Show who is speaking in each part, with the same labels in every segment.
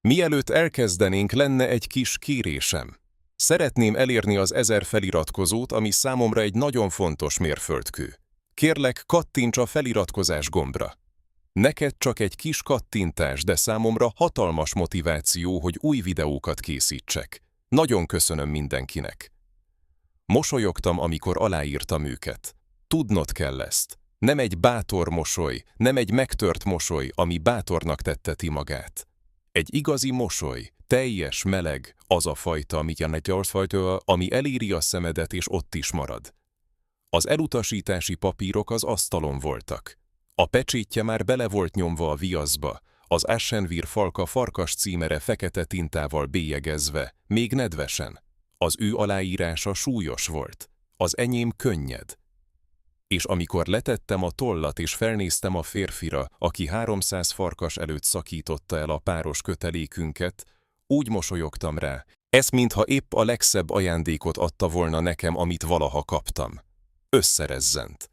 Speaker 1: Mielőtt elkezdenénk, lenne egy kis kérésem. Szeretném elérni az 1000 feliratkozót, ami számomra egy nagyon fontos mérföldkő. Kérlek, kattints a feliratkozás gombra. Neked csak egy kis kattintás, de számomra hatalmas motiváció, hogy új videókat készítsek. Nagyon köszönöm mindenkinek. Mosolyogtam, amikor aláírtam őket. Tudnod kell ezt. Nem egy bátor mosoly, nem egy megtört mosoly, ami bátornak tetteti magát. Egy igazi mosoly, teljes, meleg, az a fajta, ami eléri a szemedet és ott is marad. Az elutasítási papírok az asztalon voltak. A pecsétje már bele volt nyomva a viaszba, az Ashenvir falka farkas címere fekete tintával bélyegezve, még nedvesen. Az ő aláírása súlyos volt, az enyém könnyed. És amikor letettem a tollat és felnéztem a férfira, aki 300 farkas előtt szakította el a páros kötelékünket, úgy mosolyogtam rá, ez mintha épp a legszebb ajándékot adta volna nekem, amit valaha kaptam. Összerezzent.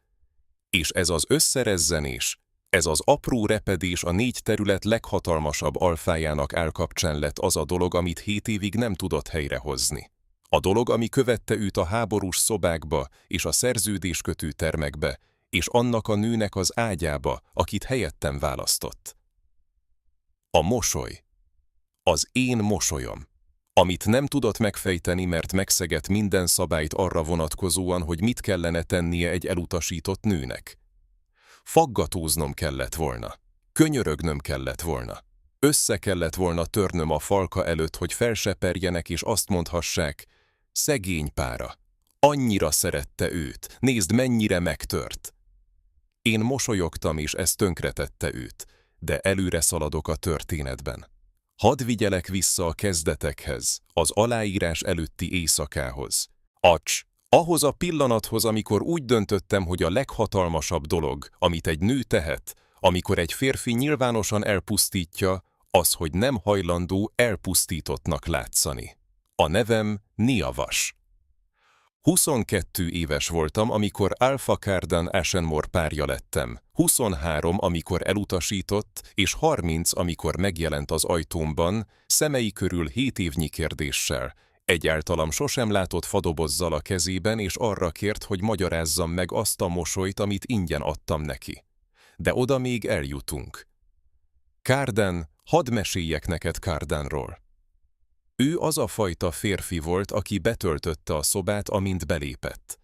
Speaker 1: És ez az összerezzenés, ez az apró repedés a 4 terület leghatalmasabb alfájának állkapcsán lett az a dolog, amit 7 évig nem tudott helyrehozni. A dolog, ami követte őt a háborús szobákba és a szerződéskötő termekbe, és annak a nőnek az ágyába, akit helyettem választott. A mosoly. Az én mosolyom. Amit nem tudott megfejteni, mert megszegett minden szabályt arra vonatkozóan, hogy mit kellene tennie egy elutasított nőnek. Faggatóznom kellett volna. Könyörögnöm kellett volna. Össze kellett volna törnöm a falka előtt, hogy felseperjenek és azt mondhassák, szegény pára. Annyira szerette őt, nézd, mennyire megtört. Én mosolyogtam, és ez tönkretette őt, de előre szaladok a történetben. Hadd vigyelek vissza a kezdetekhez, az aláírás előtti éjszakához. Ahhoz a pillanathoz, amikor úgy döntöttem, hogy a leghatalmasabb dolog, amit egy nő tehet, amikor egy férfi nyilvánosan elpusztítja, az, hogy nem hajlandó elpusztítottnak látszani. A nevem Niavas. 22 éves voltam, amikor Alpha Cardan Ashenmore párja lettem, 23, amikor elutasított, és 30, amikor megjelent az ajtómban, szemei körül 7 évnyi kérdéssel, egyáltalam sosem látott fadobozzal a kezében, és arra kért, hogy magyarázzam meg azt a mosolyt, amit ingyen adtam neki. De oda még eljutunk. Cardan, hadd meséljek neked Cardanról. Ő az a fajta férfi volt, aki betöltötte a szobát, amint belépett.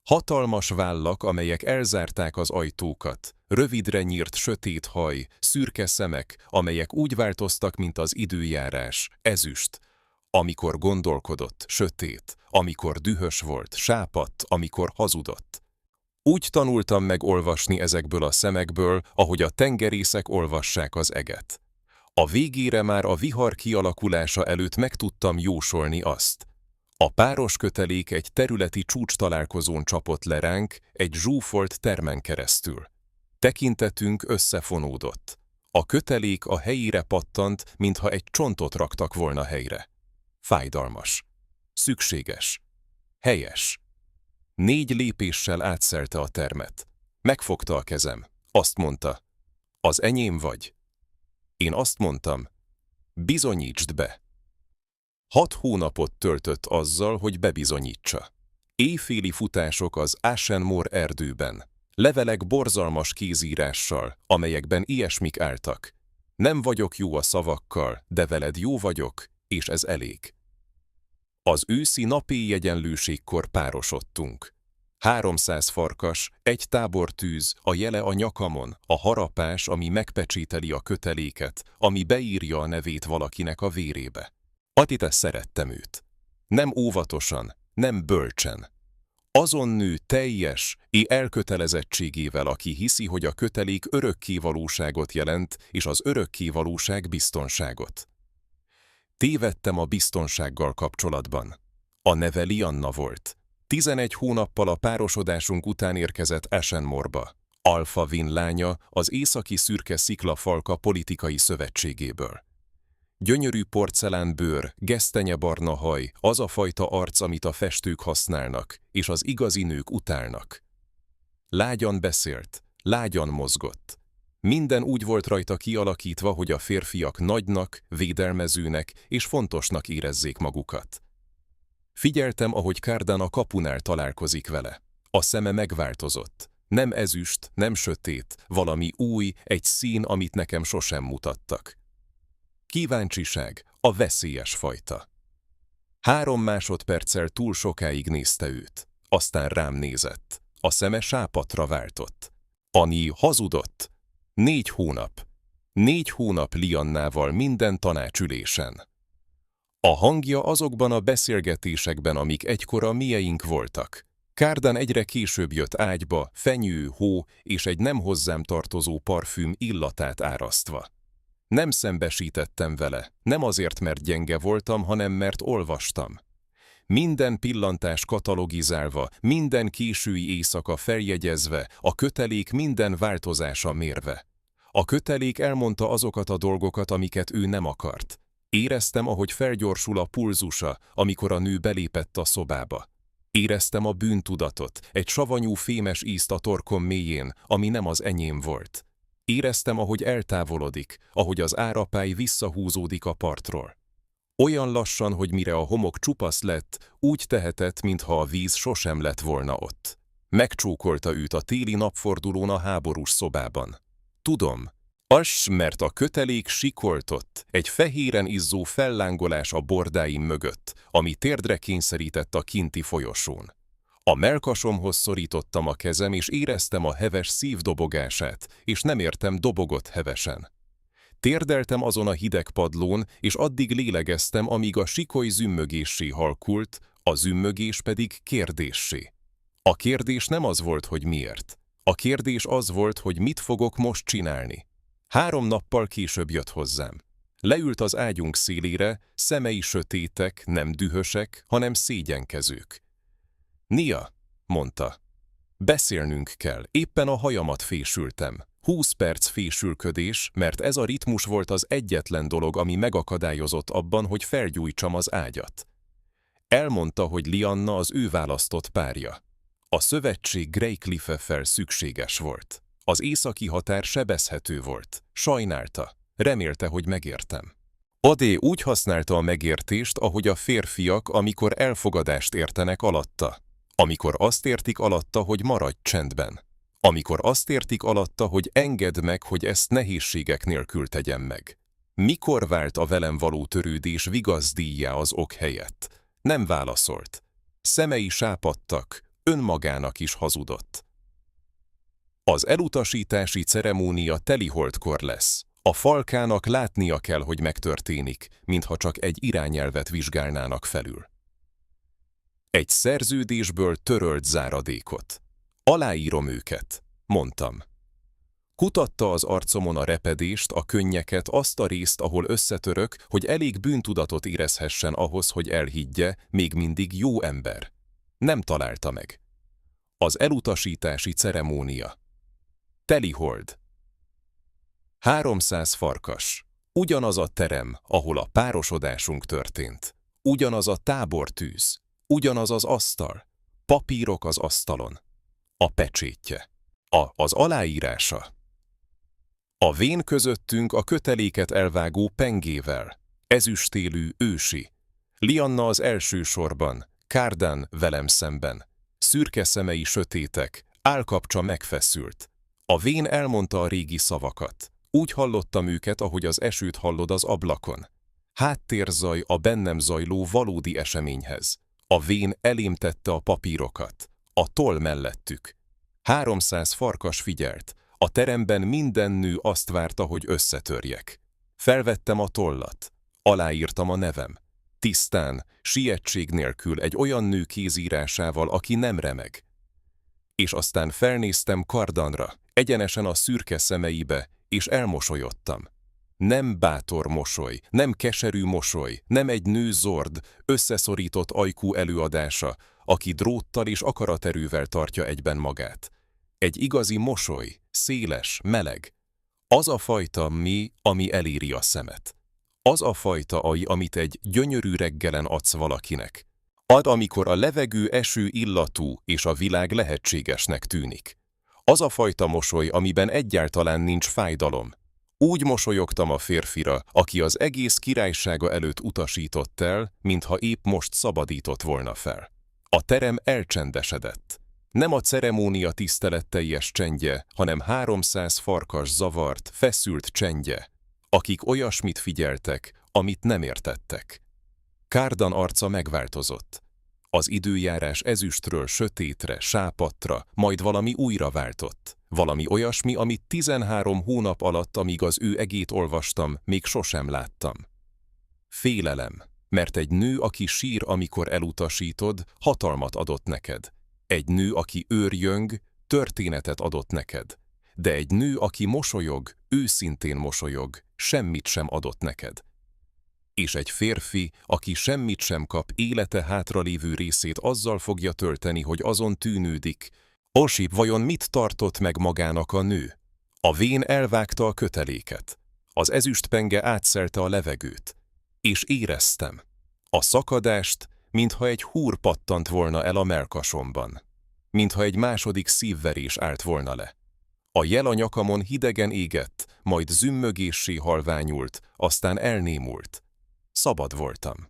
Speaker 1: Hatalmas vállak, amelyek elzárták az ajtókat, rövidre nyírt sötét haj, szürke szemek, amelyek úgy változtak, mint az időjárás, ezüst, amikor gondolkodott, sötét, amikor dühös volt, sápadt, amikor hazudott. Úgy tanultam meg olvasni ezekből a szemekből, ahogy a tengerészek olvassák az eget. A végére már a vihar kialakulása előtt meg tudtam jósolni azt. A páros kötelék egy területi csúcstalálkozón csapott le ránk, egy zsúfolt termen keresztül. Tekintetünk összefonódott. A kötelék a helyére pattant, mintha egy csontot raktak volna helyre. Fájdalmas. Szükséges. Helyes. 4 lépéssel átszelte a termet. Megfogta a kezem. Azt mondta, az enyém vagy. Én azt mondtam, bizonyítsd be. 6 hónapot töltött azzal, hogy bebizonyítsa. Éjféli futások az Ashenmore erdőben. Levelek borzalmas kézírással, amelyekben ilyesmik álltak. Nem vagyok jó a szavakkal, de veled jó vagyok, és ez elég. Az őszi napi egyenlőségkor párosodtunk. 300 farkas, egy tábortűz, a jele a nyakamon, a harapás, ami megpecsételi a köteléket, ami beírja a nevét valakinek a vérébe. Atite szerettem őt. Nem óvatosan, nem bölcsen. Azon nő teljes elkötelezettségével, aki hiszi, hogy a kötelék örökkévalóságot jelent, és az örökkévalóság biztonságot. Tévedtem a biztonsággal kapcsolatban. A neve Lianna volt. 11 hónappal a párosodásunk után érkezett Ashenmore-ba. Alpha Win lánya, az északi szürke sziklafalka politikai szövetségéből. Gyönyörű porcelánbőr, gesztenyebarna haj, az a fajta arc, amit a festők használnak, és az igazi nők utálnak. Lágyan beszélt, lágyan mozgott. Minden úgy volt rajta kialakítva, hogy a férfiak nagynak, védelmezőnek és fontosnak érezzék magukat. Figyeltem, ahogy Cardan a kapunál találkozik vele. A szeme megváltozott. Nem ezüst, nem sötét, valami új, egy szín, amit nekem sosem mutattak. Kíváncsiság, a veszélyes fajta. 3 másodperccel túl sokáig nézte őt. Aztán rám nézett. A szeme sápatra váltott. Ani hazudott. 4 hónap. 4 hónap Liannával minden tanácsülésen. A hangja azokban a beszélgetésekben, amik egykor a mieink voltak. Cardan egyre később jött ágyba, fenyő, hó és egy nem hozzám tartozó parfüm illatát árasztva. Nem szembesítettem vele, nem azért, mert gyenge voltam, hanem mert olvastam. Minden pillantás katalogizálva, minden késői éjszaka feljegyezve, a kötelék minden változása mérve. A kötelék elmondta azokat a dolgokat, amiket ő nem akart. Éreztem, ahogy felgyorsul a pulzusa, amikor a nő belépett a szobába. Éreztem a bűntudatot, egy savanyú fémes ízt a torkom mélyén, ami nem az enyém volt. Éreztem, ahogy eltávolodik, ahogy az árapály visszahúzódik a partról. Olyan lassan, hogy mire a homok csupasz lett, úgy tehetett, mintha a víz sosem lett volna ott. Megcsókolta őt a téli napfordulón a háborús szobában. Tudom, mert a kötelék sikoltott, egy fehéren izzó fellángolás a bordáim mögött, ami térdre kényszerített a kinti folyosón. A mellkasomhoz szorítottam a kezem, és éreztem a heves szívdobogását, és nem értem, dobogott hevesen. Térdeltem azon a hideg padlón, és addig lélegeztem, amíg a sikoly zümmögéssé halkult, a zümmögés pedig kérdéssé. A kérdés nem az volt, hogy miért. A kérdés az volt, hogy mit fogok most csinálni. 3 nappal később jött hozzám. Leült az ágyunk szélére, szemei sötétek, nem dühösek, hanem szégyenkezők. Nia, mondta. Beszélnünk kell, éppen a hajamat fésültem. 20 perc fésülködés, mert ez a ritmus volt az egyetlen dolog, ami megakadályozott abban, hogy felgyújtsam az ágyat. Elmondta, hogy Lianna az ő választott párja. A szövetség Greycliffe-fel szükséges volt. Az északi határ sebezhető volt. Sajnálta. Remélte, hogy megértem. Adé úgy használta a megértést, ahogy a férfiak, amikor elfogadást értenek alatta. Amikor azt értik alatta, hogy maradj csendben. Amikor azt értik alatta, hogy engedd meg, hogy ezt nehézségek nélkül tegyem meg. Mikor vált a velem való törődés vigaszdíjjá az ok helyett? Nem válaszolt. Szemei sápadtak, önmagának is hazudott. Az elutasítási ceremónia teliholdkor lesz. A falkának látnia kell, hogy megtörténik, mintha csak egy irányelvet vizsgálnának felül. Egy szerződésből törölt záradékot. Aláírom őket, mondtam. Kutatta az arcomon a repedést, a könnyeket, azt a részt, ahol összetörök, hogy elég bűntudatot érezhessen ahhoz, hogy elhiggye, még mindig jó ember. Nem találta meg. Az elutasítási ceremónia. Telihold. 300 farkas. Ugyanaz a terem, ahol a párosodásunk történt. Ugyanaz a tábortűz. Ugyanaz az asztal. Papírok az asztalon. A pecsétje. Az aláírása. A vén közöttünk a köteléket elvágó pengével. Ezüstélű, ősi. Lianna az első sorban, Cardan velem szemben. Szürke szemei sötétek, állkapcsa megfeszült. A vén elmondta a régi szavakat. Úgy hallottam őket, ahogy az esőt hallod az ablakon. Háttérzaj a bennem zajló valódi eseményhez. A vén elém tette a papírokat. A toll mellettük. 300 farkas figyelt. A teremben minden nő azt várta, hogy összetörjek. Felvettem a tollat. Aláírtam a nevem. Tisztán, sietség nélkül egy olyan nő kézírásával, aki nem remeg. És aztán felnéztem Cardanra, egyenesen a szürke szemeibe, és elmosolyodtam. Nem bátor mosoly, nem keserű mosoly, nem egy nő zord, összeszorított ajkú előadása, aki dróttal és akaraterővel tartja egyben magát. Egy igazi mosoly, széles, meleg. Az a fajta ami eléri a szemet. Az a fajta amit egy gyönyörű reggelen adsz valakinek. Ad, amikor a levegő eső illatú és a világ lehetségesnek tűnik. Az a fajta mosoly, amiben egyáltalán nincs fájdalom. Úgy mosolyogtam a férfira, aki az egész királysága előtt utasított el, mintha épp most szabadított volna fel. A terem elcsendesedett. Nem a ceremónia tiszteletteljes csendje, hanem 300 farkas zavart, feszült csendje, akik olyasmit figyeltek, amit nem értettek. Cárdan arca megváltozott. Az időjárás ezüstről sötétre, sápadtra, majd valami újra váltott. Valami olyasmi, amit 13 hónap alatt, amíg az ő egét olvastam, még sosem láttam. Félelem, mert egy nő, aki sír, amikor elutasítod, hatalmat adott neked. Egy nő, aki őrjöng, történetet adott neked. De egy nő, aki mosolyog, őszintén mosolyog, semmit sem adott neked. És egy férfi, aki semmit sem kap, élete hátralévő részét azzal fogja tölteni, hogy azon tűnődik. Osip vajon mit tartott meg magának a nő? A vén elvágta a köteléket. Az ezüstpenge átszelte a levegőt. És éreztem. A szakadást, mintha egy húr pattant volna el a mellkasomban. Mintha egy második szívverés állt volna le. A jel a nyakamon hidegen égett, majd zümmögéssé halványult, aztán elnémult. Szabad voltam.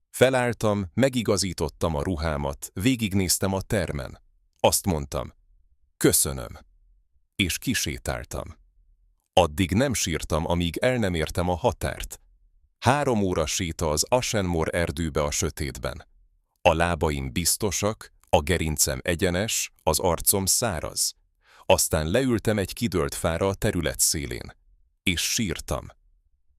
Speaker 1: Felálltam, megigazítottam a ruhámat, végignéztem a termen. Azt mondtam, köszönöm. És kisétáltam. Addig nem sírtam, amíg el nem értem a határt. 3 óra séta az Ashenmore erdőbe a sötétben. A lábaim biztosak, a gerincem egyenes, az arcom száraz. Aztán leültem egy kidőlt fára a terület szélén. És sírtam.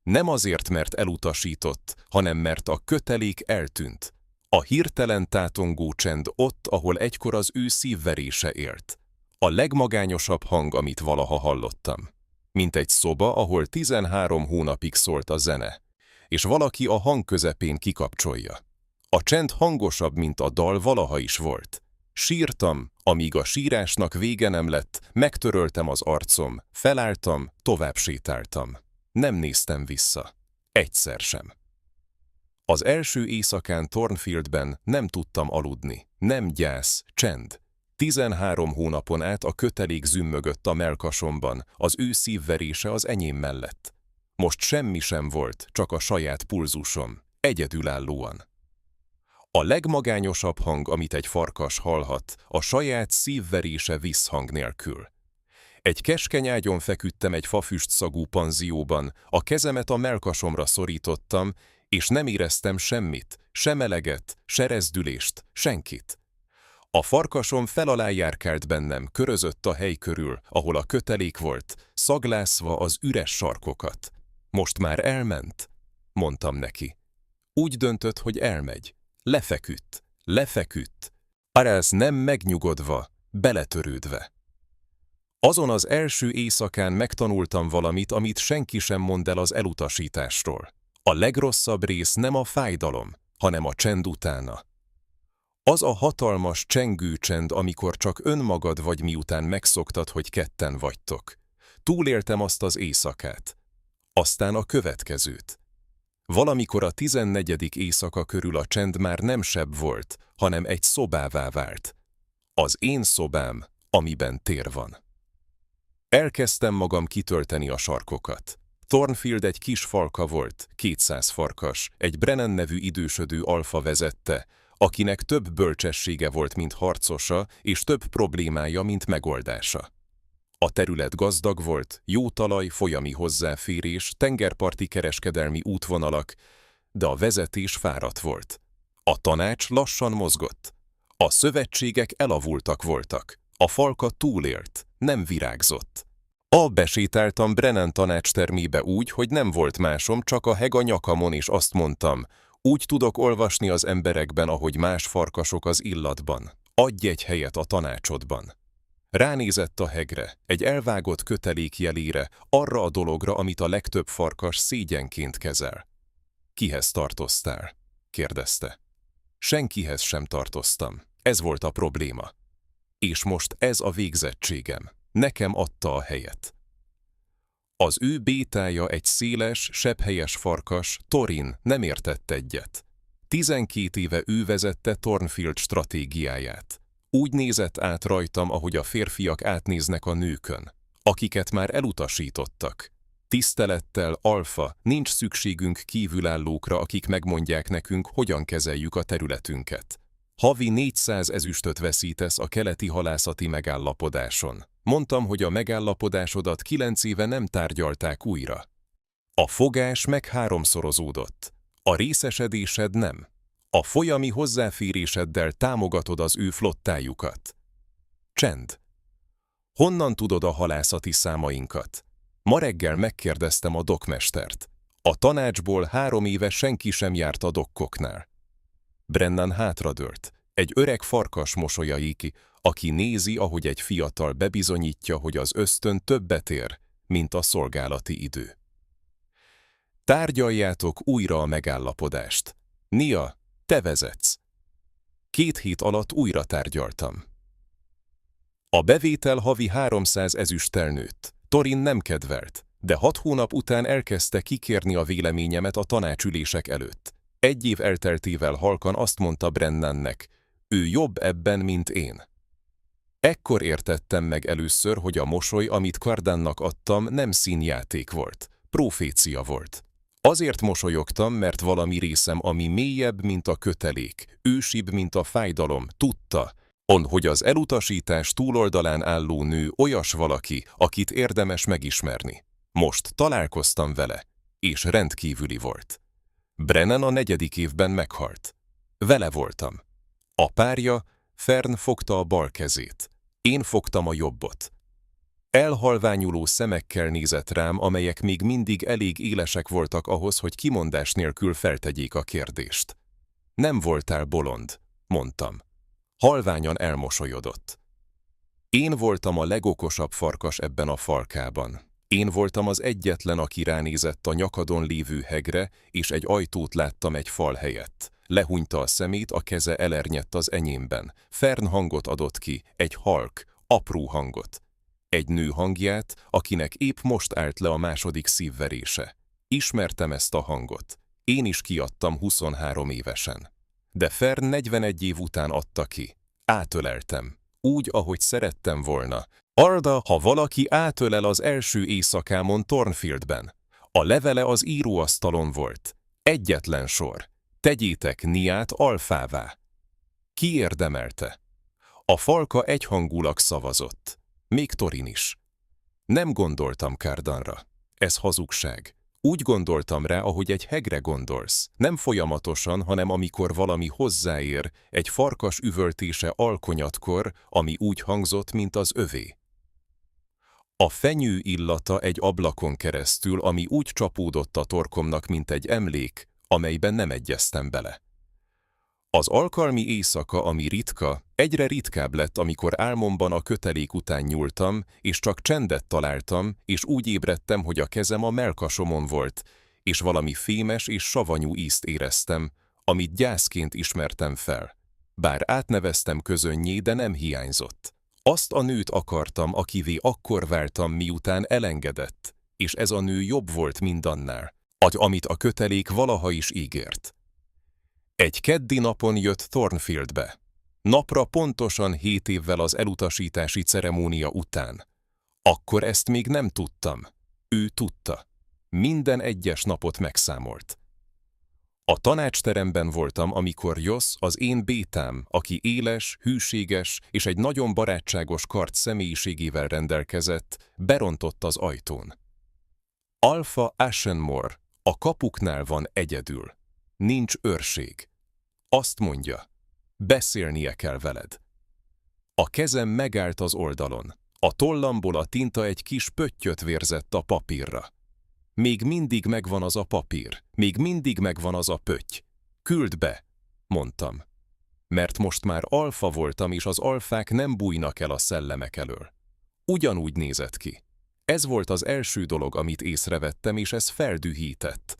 Speaker 1: Nem azért, mert elutasított, hanem mert a kötelék eltűnt. A hirtelen tátongó csend ott, ahol egykor az ő szívverése élt. A legmagányosabb hang, amit valaha hallottam. Mint egy szoba, ahol 13 hónapig szólt a zene, és valaki a hang közepén kikapcsolja. A csend hangosabb, mint a dal valaha is volt. Sírtam, amíg a sírásnak vége nem lett, megtöröltem az arcom, felálltam, tovább sétáltam. Nem néztem vissza. Egyszer sem. Az első éjszakán Thornfieldben nem tudtam aludni. Nem gyász, csend. 13 hónapon át a kötelék zümmögött a mellkasomban, az ő szívverése az enyém mellett. Most semmi sem volt, csak a saját pulzusom, egyedülállóan. A legmagányosabb hang, amit egy farkas hallhat, a saját szívverése visszhang nélkül. Egy keskeny ágyon feküdtem egy fafüst szagú panzióban, a kezemet a mellkasomra szorítottam, és nem éreztem semmit, se meleget, se rezdülést, senkit. A farkasom felalá járkált bennem, körözött a hely körül, ahol a kötelék volt, szaglászva az üres sarkokat. Most már elment? Mondtam neki. Úgy döntött, hogy elmegy. Lefeküdt. Arász nem megnyugodva, beletörődve. Azon az első éjszakán megtanultam valamit, amit senki sem mond el az elutasításról. A legrosszabb rész nem a fájdalom, hanem a csend utána. Az a hatalmas csengő csend, amikor csak önmagad vagy, miután megszoktad, hogy ketten vagytok. Túléltem azt az éjszakát. Aztán a következőt. Valamikor a 14. éjszaka körül a csend már nem sebb volt, hanem egy szobává vált. Az én szobám, amiben tér van. Elkezdtem magam kitölteni a sarkokat. Thornfield egy kis falka volt, 200 farkas, egy Brennan nevű idősödő alfa vezette, akinek több bölcsessége volt, mint harcosa, és több problémája, mint megoldása. A terület gazdag volt, jó talaj, folyami hozzáférés, tengerparti kereskedelmi útvonalak, de a vezetés fáradt volt. A tanács lassan mozgott. A szövetségek elavultak voltak. A falka túlélt, nem virágzott. Besétáltam Brennan tanácstermébe úgy, hogy nem volt másom, csak a heg a nyakamon, és azt mondtam, úgy tudok olvasni az emberekben, ahogy más farkasok az illatban. Adj egy helyet a tanácsodban. Ránézett a hegre, egy elvágott kötelék jelére, arra a dologra, amit a legtöbb farkas szégyenként kezel. Kihez tartoztál? Kérdezte. Senkihez sem tartoztam. Ez volt a probléma. És most ez a végzettségem. Nekem adta a helyet. Az ő bétája, egy széles, sebhelyes farkas, Thorin, nem értett egyet. 12 éve ő vezette Thornfield stratégiáját. Úgy nézett át rajtam, ahogy a férfiak átnéznek a nőkön, akiket már elutasítottak. Tisztelettel, Alfa, nincs szükségünk kívülállókra, akik megmondják nekünk, hogyan kezeljük a területünket. Havi 400 ezüstöt veszítesz a keleti halászati megállapodáson. Mondtam, hogy a megállapodásodat 9 éve nem tárgyalták újra. A fogás meg 3-szorozódott. A részesedésed nem. A folyami hozzáféréseddel támogatod az ő flottájukat. Csend. Honnan tudod a halászati számainkat? Ma reggel megkérdeztem a dokkmestert. A tanácsból 3 éve senki sem járt a dokkoknál. Brennan hátradőlt. Egy öreg farkas mosolyai ki, aki nézi, ahogy egy fiatal bebizonyítja, hogy az ösztön többet ér, mint a szolgálati idő. Tárgyaljátok újra a megállapodást. Nia, te vezetsz. 2 hét alatt újra tárgyaltam. A bevétel havi 300 ezüsttel nőtt. Torin nem kedvelt, de 6 hónap után elkezdte kikérni a véleményemet a tanácsülések előtt. 1 év elteltével halkan azt mondta Brennannek, ő jobb ebben, mint én. Ekkor értettem meg először, hogy a mosoly, amit Cardannak adtam, nem színjáték volt, profécia volt. Azért mosolyogtam, mert valami részem, ami mélyebb, mint a kötelék, ősibb, mint a fájdalom, tudta, hogy az elutasítás túloldalán álló nő olyas valaki, akit érdemes megismerni. Most találkoztam vele, és rendkívüli volt. Brennan a 4. évben meghalt. Vele voltam. A párja, Fern fogta a bal kezét. Én fogtam a jobbot. Elhalványuló szemekkel nézett rám, amelyek még mindig elég élesek voltak ahhoz, hogy kimondás nélkül feltegyék a kérdést. Nem voltál bolond, mondtam. Halványan elmosolyodott. Én voltam a legokosabb farkas ebben a falkában. Én voltam az egyetlen, aki ránézett a nyakadon lévő hegre, és egy ajtót láttam egy fal helyett. Lehúnyta a szemét, a keze elernyett az enyémben. Fern hangot adott ki, egy halk, apró hangot. Egy nő hangját, akinek épp most állt le a második szívverése. Ismertem ezt a hangot. Én is kiadtam 23 évesen. De Fern 41 év után adta ki. Átöleltem. Úgy, ahogy szerettem volna. Arda, ha valaki átölel az első éjszakámon Thornfieldben. A levele az íróasztalon volt. Egyetlen sor. Tegyétek Niát Alfává. Ki érdemelte? A falka egyhangulag szavazott. Még Torin is. Nem gondoltam Cardanra. Ez hazugság. Úgy gondoltam rá, ahogy egy hegre gondolsz. Nem folyamatosan, hanem amikor valami hozzáér, egy farkas üvöltése alkonyatkor, ami úgy hangzott, mint az övé. A fenyő illata egy ablakon keresztül, ami úgy csapódott a torkomnak, mint egy emlék, amelyben nem egyeztem bele. Az alkalmi éjszaka, ami ritka, egyre ritkább lett, amikor álmomban a kötelék után nyúltam, és csak csendet találtam, és úgy ébredtem, hogy a kezem a mellkasomon volt, és valami fémes és savanyú ízt éreztem, amit gyászként ismertem fel. Bár átneveztem közönnyé, de nem hiányzott. Azt a nőt akartam, akivé akkor váltam, miután elengedett, és ez a nő jobb volt mindannál, amit a kötelék valaha is ígért. Egy keddi napon jött Thornfieldbe. Napra pontosan 7 évvel az elutasítási ceremónia után. Akkor ezt még nem tudtam. Ő tudta. Minden egyes napot megszámolt. A tanácsteremben voltam, amikor Joss, az én bétám, aki éles, hűséges és egy nagyon barátságos kard személyiségével rendelkezett, berontott az ajtón. Alfa Ashenmore a kapuknál van egyedül. Nincs őrség. Azt mondja, beszélnie kell veled. A kezem megállt az oldalon. A tollamból a tinta egy kis pöttyöt vérzett a papírra. Még mindig megvan az a papír, még mindig megvan az a pötty. Küld be, mondtam. Mert most már alfa voltam, és az alfák nem bújnak el a szellemek elől. Ugyanúgy nézett ki. Ez volt az első dolog, amit észrevettem, és ez feldühített.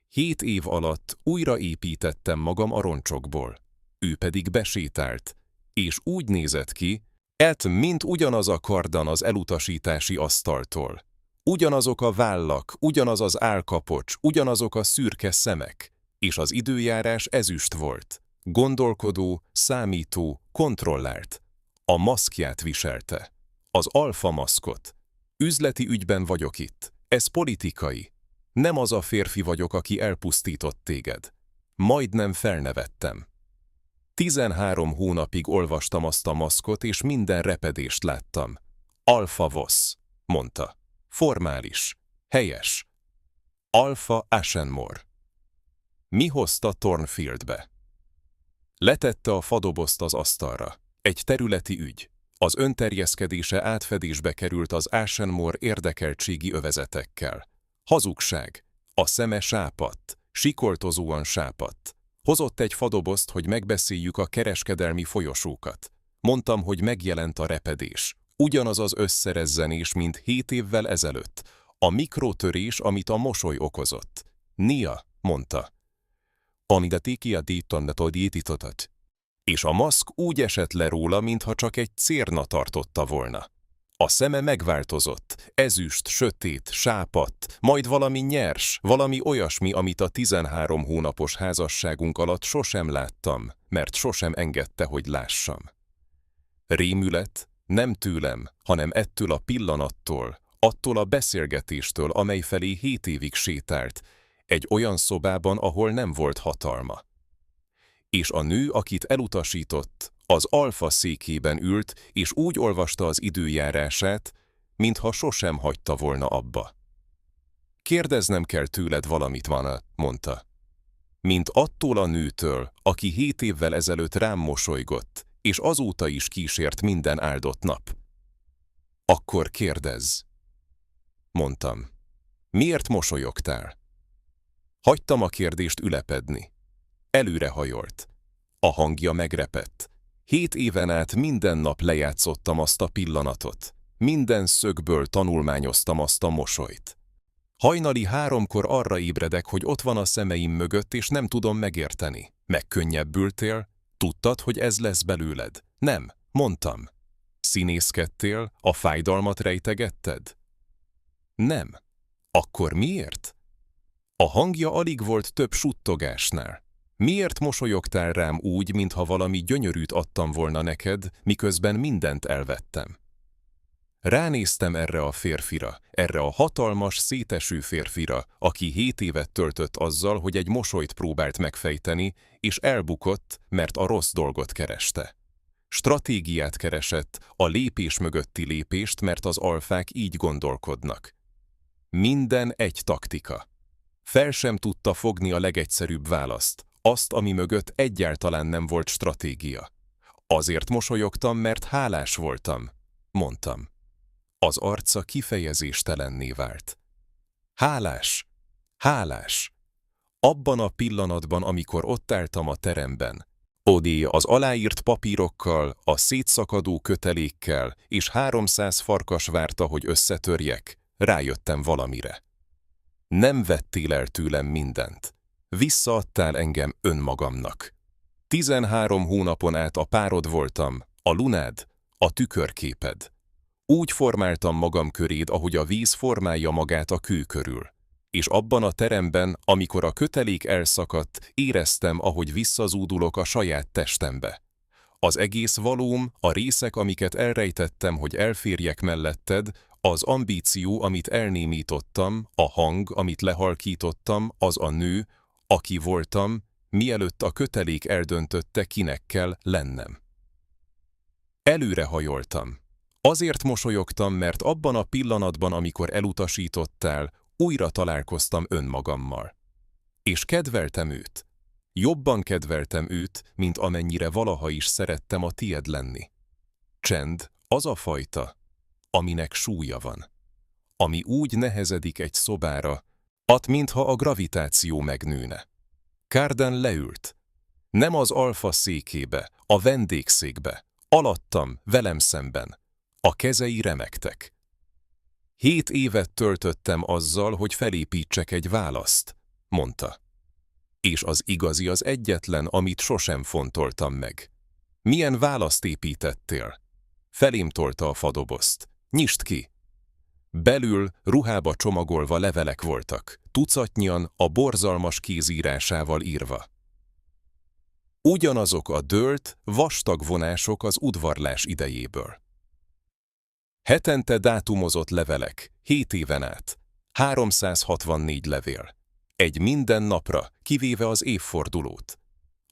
Speaker 1: 7 év alatt újraépítettem magam a roncsokból. Ő pedig besétált, és úgy nézett ki, mint ugyanaz a Cardan az elutasítási asztaltól. Ugyanazok a vállak, ugyanaz az állkapocs, ugyanazok a szürke szemek, és az időjárás ezüst volt. Gondolkodó, számító, kontrollált. A maszkját viselte. Az alfa maszkot. Üzleti ügyben vagyok itt. Ez politikai. Nem az a férfi vagyok, aki elpusztított téged. Majdnem felnevettem. 13 hónapig olvastam azt a maszkot, és minden repedést láttam. Alfa Voss, mondta. Formális. Helyes. Alfa Ashenmore. Mi hozta Thornfieldbe? Letette a fadobozt az asztalra. Egy területi ügy. Az önterjeszkedése átfedésbe került az Ashenmore érdekeltségi övezetekkel. Hazugság. A szeme sápadt. Sikoltozóan sápadt. Hozott egy fadobozt, hogy megbeszéljük a kereskedelmi folyosókat. Mondtam, hogy megjelent a repedés. Ugyanaz az összerezzenés, mint 7 évvel ezelőtt. A mikrotörés, amit a mosoly okozott. Nia, mondta. És a maszk úgy esett le róla, mintha csak egy cérna tartotta volna. A szeme megváltozott, ezüst, sötét, sápadt, majd valami nyers, valami olyasmi, amit a 13 hónapos házasságunk alatt sosem láttam, mert sosem engedte, hogy lássam. Rémület, nem tőlem, hanem ettől a pillanattól, attól a beszélgetéstől, amely felé 7 évig sétált, egy olyan szobában, ahol nem volt hatalma. És a nő, akit elutasított, az alfa székében ült, és úgy olvasta az időjárását, mintha sosem hagyta volna abba. Kérdeznem kell tőled valamit, Vana, mondta. Mint attól a nőtől, aki 7 évvel ezelőtt rám mosolygott, és azóta is kísért minden áldott nap. Akkor kérdezz. Mondtam. Miért mosolyogtál? Hagytam a kérdést ülepedni. Előrehajolt. A hangja megrepett. 7 éven át minden nap lejátszottam azt a pillanatot. Minden szögből tanulmányoztam azt a mosolyt. Hajnali 3-kor arra ébredek, hogy ott van a szemeim mögött, és nem tudom megérteni. Megkönnyebbültél? Tudtad, hogy ez lesz belőled? Nem, mondtam. Színészkedtél? A fájdalmat rejtegetted? Nem. Akkor miért? A hangja alig volt több suttogásnál. Miért mosolyogtál rám úgy, mintha valami gyönyörűt adtam volna neked, miközben mindent elvettem? Ránéztem erre a férfira, erre a hatalmas, széteső férfira, aki 7 évet töltött azzal, hogy egy mosolyt próbált megfejteni, és elbukott, mert a rossz dolgot kereste. Stratégiát keresett, a lépés mögötti lépést, mert az alfák így gondolkodnak. Minden egy taktika. Fel sem tudta fogni a legegyszerűbb választ, azt, ami mögött egyáltalán nem volt stratégia. Azért mosolyogtam, mert hálás voltam, mondtam. Az arca kifejezéstelenné vált. Hálás, hálás. Abban a pillanatban, amikor ott álltam a teremben, Odé az aláírt papírokkal, a szétszakadó kötelékkel és 300 farkas várta, hogy összetörjek, rájöttem valamire. Nem vettél el tőlem mindent. Visszaadtál engem önmagamnak. 13 hónapon át a párod voltam, a lunád, a tükörképed. Úgy formáltam magam köréd, ahogy a víz formálja magát a kő körül. És abban a teremben, amikor a kötelék elszakadt, éreztem, ahogy visszazúdulok a saját testembe. Az egész valóm, a részek, amiket elrejtettem, hogy elférjek melletted, az ambíció, amit elnémítottam, a hang, amit lehalkítottam, az a nő, aki voltam, mielőtt a kötelék eldöntötte, kinek kell lennem. Előrehajoltam. Azért mosolyogtam, mert abban a pillanatban, amikor elutasítottál, újra találkoztam önmagammal. És kedveltem őt. Jobban kedveltem őt, mint amennyire valaha is szerettem a tied lenni. Csend, az a fajta, aminek súlya van. Ami úgy nehezedik egy szobára, mintha a gravitáció megnőne. Carden leült. Nem az alfa székébe, a vendégszékbe. Alattam, velem szemben. A kezei remegtek. 7 évet töltöttem azzal, hogy felépítsek egy választ, mondta. És az igazi az egyetlen, amit sosem fontoltam meg. Milyen választ építettél? Felém tolta a fadobozt. Nyisd ki! Belül ruhába csomagolva levelek voltak, tucatnyian a borzalmas kézírásával írva. Ugyanazok a dőlt, vastag vonások az udvarlás idejéből. Hetente dátumozott levelek, 7 éven át. 364 levél. Egy minden napra, kivéve az évfordulót.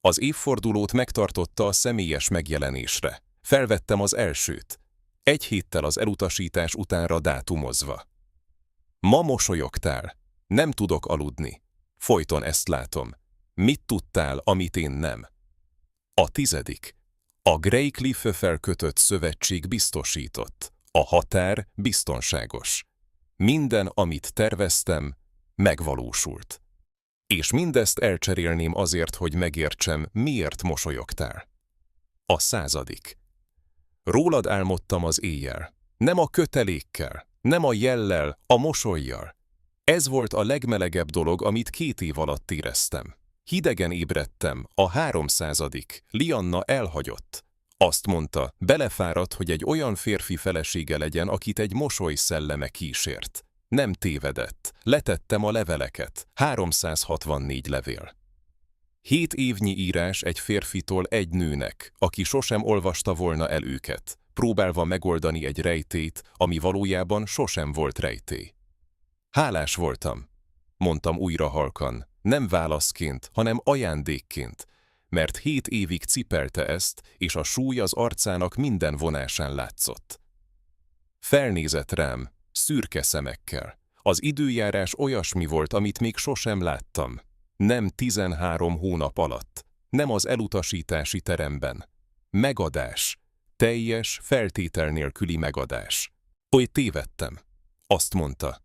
Speaker 1: Az évfordulót megtartotta a személyes megjelenésre. Felvettem az elsőt. 1 héttel az elutasítás utánra dátumozva. Ma mosolyogtál. Nem tudok aludni. Folyton ezt látom. Mit tudtál, amit én nem? A 10. A Greycliffe-fel kötött szövetség biztosított. A határ biztonságos. Minden, amit terveztem, megvalósult. És mindezt elcserélném azért, hogy megértsem, miért mosolyogtál. A 100. Rólad álmodtam az éjjel. Nem a kötelékkel, nem a jellel, a mosollyal. Ez volt a legmelegebb dolog, amit 2 év alatt éreztem. Hidegen ébredtem, a 300. Lianna elhagyott. Azt mondta, belefáradt, hogy egy olyan férfi felesége legyen, akit egy mosoly szelleme kísért. Nem tévedett. Letettem a leveleket. 364 levél. 7 évnyi írás egy férfitól egy nőnek, aki sosem olvasta volna el őket, próbálva megoldani egy rejtélyt, ami valójában sosem volt rejtély. Hálás voltam, mondtam újra halkan, nem válaszként, hanem ajándékként, mert 7 évig cipelte ezt, és a súly az arcának minden vonásán látszott. Felnézett rám, szürke szemekkel. Az időjárás olyasmi volt, amit még sosem láttam. Nem 13 hónap alatt, nem az elutasítási teremben. Megadás, teljes, feltétel nélküli megadás. Oly tévedtem. Azt mondta.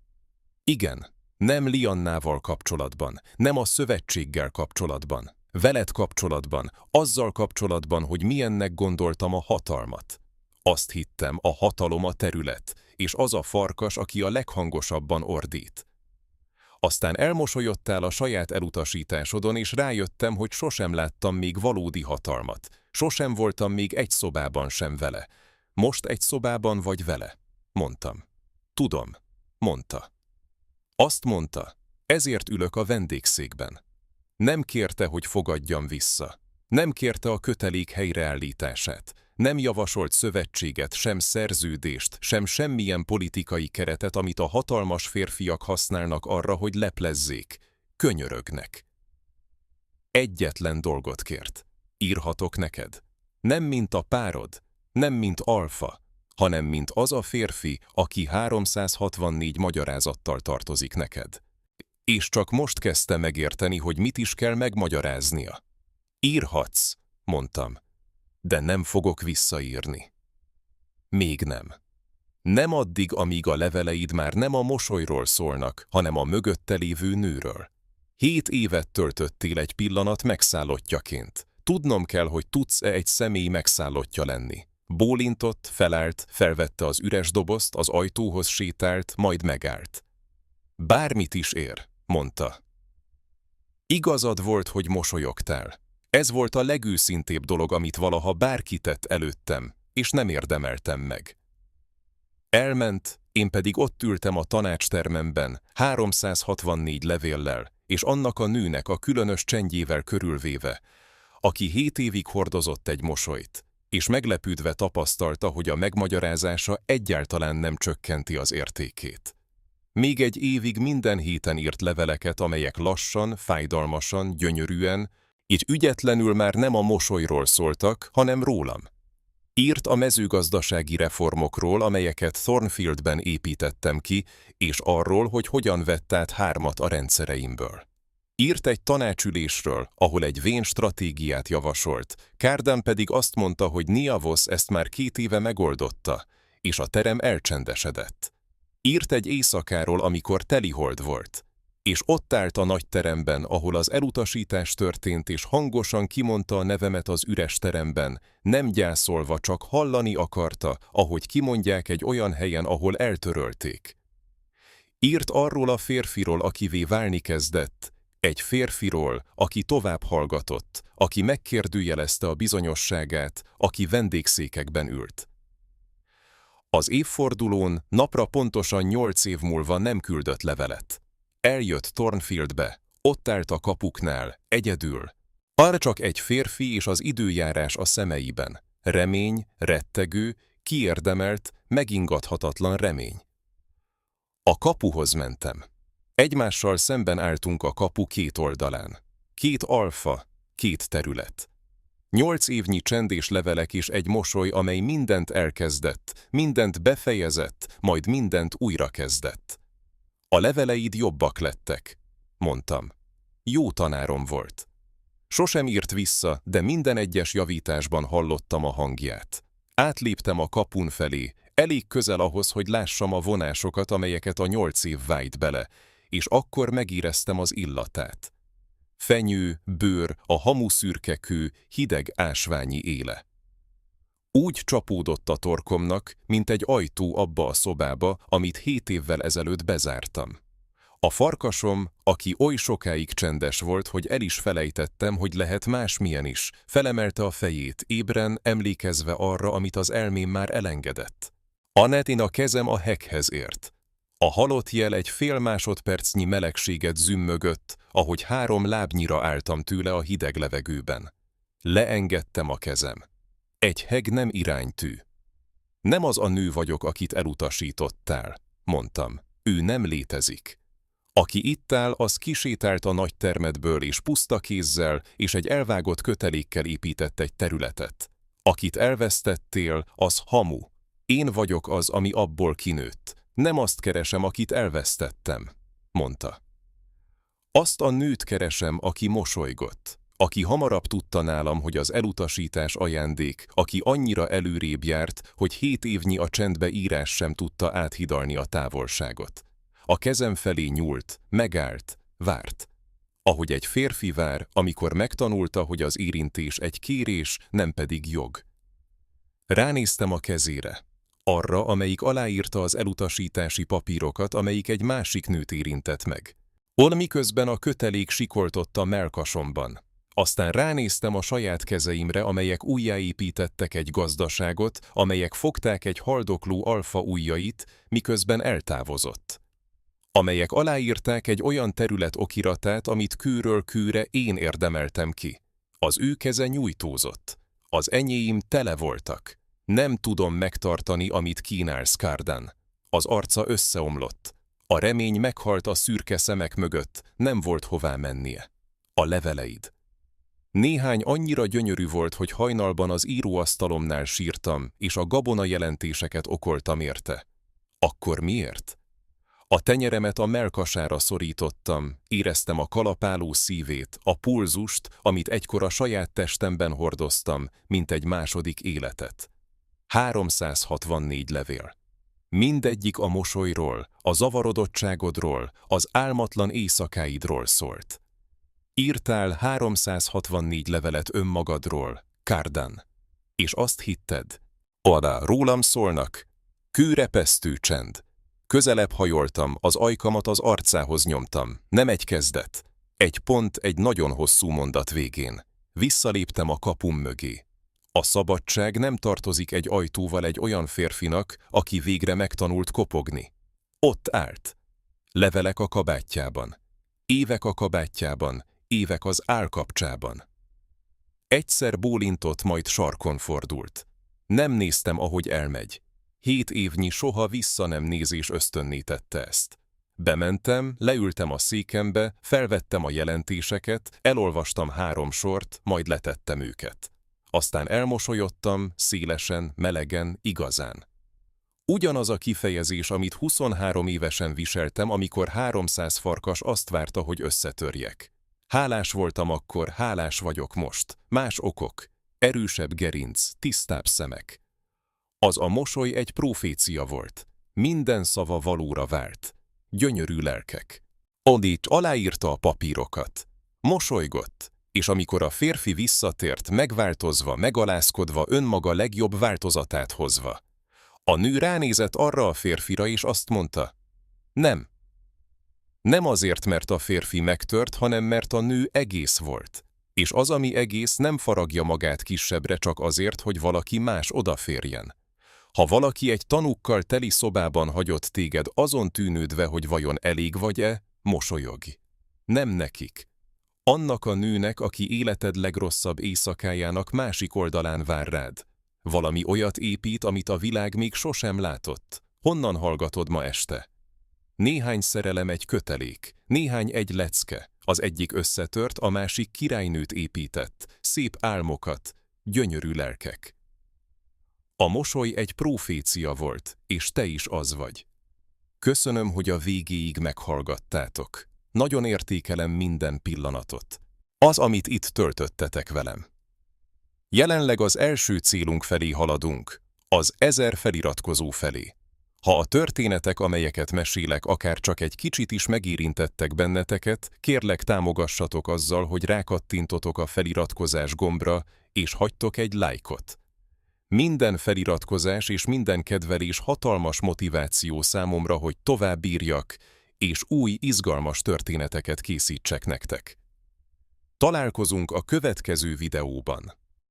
Speaker 1: Igen, nem Liannával kapcsolatban, nem a szövetséggel kapcsolatban, veled kapcsolatban, azzal kapcsolatban, hogy milyennek gondoltam a hatalmat. Azt hittem, a hatalom a terület, és az a farkas, aki a leghangosabban ordít. Aztán elmosolyodtál a saját elutasításodon, és rájöttem, hogy sosem láttam még valódi hatalmat. Sosem voltam még egy szobában sem vele. Most egy szobában vagy vele? Mondtam. Tudom, mondta. Azt mondta, ezért ülök a vendégszékben. Nem kérte, hogy fogadjam vissza. Nem kérte a kötelék helyreállítását. Nem javasolt szövetséget, sem szerződést, sem semmilyen politikai keretet, amit a hatalmas férfiak használnak arra, hogy leplezzék. Könyörögnek. Egyetlen dolgot kért. Írhatok neked. Nem mint a párod, nem mint Alfa, hanem mint az a férfi, aki 364 magyarázattal tartozik neked. És csak most kezdte megérteni, hogy mit is kell megmagyaráznia. Írhatsz, mondtam, de nem fogok visszaírni. Még nem. Nem addig, amíg a leveleid már nem a mosolyról szólnak, hanem a mögötte lévő nőről. 7 évet töltöttél egy pillanat megszállottjaként. Tudnom kell, hogy tudsz-e egy személy megszállottja lenni. Bólintott, felállt, felvette az üres dobozt, az ajtóhoz sétált, majd megállt. Bármit is ér, mondta. Igazad volt, hogy mosolyogtál. Ez volt a legőszintébb dolog, amit valaha bárki tett előttem, és nem érdemeltem meg. Elment, én pedig ott ültem a tanácstermemben, 364 levéllel, és annak a nőnek a különös csendjével körülvéve, aki 7 évig hordozott egy mosolyt, és meglepődve tapasztalta, hogy a megmagyarázása egyáltalán nem csökkenti az értékét. Még egy évig minden héten írt leveleket, amelyek lassan, fájdalmasan, gyönyörűen, így ügyetlenül már nem a mosolyról szóltak, hanem rólam. Írt a mezőgazdasági reformokról, amelyeket Thornfieldben építettem ki, és arról, hogy hogyan vett át 3 a rendszereimből. Írt egy tanácsülésről, ahol egy vén stratégiát javasolt, Cardan pedig azt mondta, hogy Niavos ezt már 2 éve megoldotta, és a terem elcsendesedett. Írt egy éjszakáról, amikor telihold volt, és ott állt a nagy teremben, ahol az elutasítás történt, és hangosan kimondta a nevemet az üres teremben, nem gyászolva, csak hallani akarta, ahogy kimondják egy olyan helyen, ahol eltörölték. Írt arról a férfiról, akivé válni kezdett, egy férfiról, aki tovább hallgatott, aki megkérdőjelezte a bizonyosságát, aki vendégszékekben ült. Az évfordulón napra pontosan 8 év múlva nem küldött levelet. Eljött Thornfieldbe, ott állt a kapuknál, egyedül. Arra csak egy férfi és az időjárás a szemeiben. Remény, rettegő, kiérdemelt, megingathatatlan remény. A kapuhoz mentem. Egymással szemben álltunk a kapu két oldalán. Két alfa, két terület. 8 évnyi csend és levelek és egy mosoly, amely mindent elkezdett, mindent befejezett, majd mindent újrakezdett. A leveleid jobbak lettek, mondtam. Jó tanárom volt. Sosem írt vissza, de minden egyes javításban hallottam a hangját. Átléptem a kapun felé, elég közel ahhoz, hogy lássam a vonásokat, amelyeket a 8 év vájt bele, és akkor megéreztem az illatát. Fenyő, bőr, a hamuszürke kő, hideg ásványi éle. Úgy csapódott a torkomnak, mint egy ajtó abba a szobába, amit 7 évvel ezelőtt bezártam. A farkasom, aki oly sokáig csendes volt, hogy el is felejtettem, hogy lehet másmilyen is, felemelte a fejét, ébren emlékezve arra, amit az elmém már elengedett. Anettin a kezem a heghez ért. A halott jel egy fél másodpercnyi melegséget zümmögött, ahogy 3 lábnyira álltam tőle a hideg levegőben. Leengedtem a kezem. Egy heg nem iránytű. Nem az a nő vagyok, akit elutasítottál, mondtam. Ő nem létezik. Aki itt áll, az kisétált a nagy termetből és puszta kézzel és egy elvágott kötelékkel épített egy területet. Akit elvesztettél, az hamu. Én vagyok az, ami abból kinőtt. Nem azt keresem, akit elvesztettem, mondta. Azt a nőt keresem, aki mosolygott, aki hamarabb tudta nálam, hogy az elutasítás ajándék, aki annyira előrébb járt, hogy 7 évnyi a csendbe írás sem tudta áthidalni a távolságot. A kezem felé nyúlt, megállt, várt. Ahogy egy férfi vár, amikor megtanulta, hogy az érintés egy kérés, nem pedig jog. Ránéztem a kezére. Arra, amelyik aláírta az elutasítási papírokat, amelyik egy másik nőt érintett meg. Miközben a kötelék sikoltott a mellkasomban. Aztán ránéztem a saját kezeimre, amelyek újjáépítettek egy gazdaságot, amelyek fogták egy haldokló alfa ujjait, miközben eltávozott. Amelyek aláírták egy olyan terület okiratát, amit kőről kőre én érdemeltem ki. Az ő keze nyújtózott. Az enyéim tele voltak. Nem tudom megtartani, amit kínálsz, Cardan. Az arca összeomlott. A remény meghalt a szürke szemek mögött, nem volt hová mennie. A leveleid. Néhány annyira gyönyörű volt, hogy hajnalban az íróasztalomnál sírtam, és a gabona jelentéseket okoltam érte. Akkor miért? A tenyeremet a mellkasára szorítottam, éreztem a kalapáló szívét, a pulzust, amit egykor a saját testemben hordoztam, mint egy második életet. 364 levél. Mindegyik a mosolyról, a zavarodottságodról, az álmatlan éjszakáidról szólt. Írtál 364 levelet önmagadról, Cardan, és azt hitted. Oda, rólam szólnak. Kőrepesztő csend. Közelebb hajoltam, az ajkamat az arcához nyomtam. Nem egy kezdet. Egy pont egy nagyon hosszú mondat végén. Visszaléptem a kapum mögé. A szabadság nem tartozik egy ajtóval egy olyan férfinak, aki végre megtanult kopogni. Ott állt. Levelek a kabátjában. Évek a kabátjában, évek az állkapcsában. Egyszer bólintott, majd sarkon fordult. Nem néztem, ahogy elmegy. 7 évnyi soha vissza nem nézés ösztönné tette ezt. Bementem, leültem a székembe, felvettem a jelentéseket, elolvastam 3 sort, majd letettem őket. Aztán elmosolyodtam, szélesen, melegen, igazán. Ugyanaz a kifejezés, amit 23 évesen viseltem, amikor 300 farkas azt várta, hogy összetörjek. Hálás voltam akkor, hálás vagyok most. Más okok. Erősebb gerinc, tisztább szemek. Az a mosoly egy profécia volt. Minden szava valóra vált. Gyönyörű lelkek. Odit aláírta a papírokat. Mosolygott. És amikor a férfi visszatért, megváltozva, megalázkodva, önmaga legjobb változatát hozva. A nő ránézett arra a férfira, és azt mondta, nem. Nem azért, mert a férfi megtört, hanem mert a nő egész volt. És az, ami egész, nem faragja magát kisebbre csak azért, hogy valaki más odaférjen. Ha valaki egy tanúkkal teli szobában hagyott téged azon tűnődve, hogy vajon elég vagy-e, mosolyogj. Nem nekik. Annak a nőnek, aki életed legrosszabb éjszakájának másik oldalán vár rád. Valami olyat épít, amit a világ még sosem látott. Honnan hallgatod ma este? Néhány szerelem egy kötelék, néhány egy lecke. Az egyik összetört, a másik királynőt épített, szép álmokat, gyönyörű lelkek. A mosoly egy profécia volt, és te is az vagy. Köszönöm, hogy a végéig meghallgattátok. Nagyon értékelem minden pillanatot. Az, amit itt töltöttetek velem. Jelenleg az első célunk felé haladunk, az 1000 feliratkozó felé. Ha a történetek, amelyeket mesélek, akár csak egy kicsit is megérintettek benneteket, kérlek támogassatok azzal, hogy rákattintotok a feliratkozás gombra, és hagytok egy lájkot. Minden feliratkozás és minden kedvelés hatalmas motiváció számomra, hogy tovább bírjak, és új, izgalmas történeteket készítsek nektek. Találkozunk a következő videóban.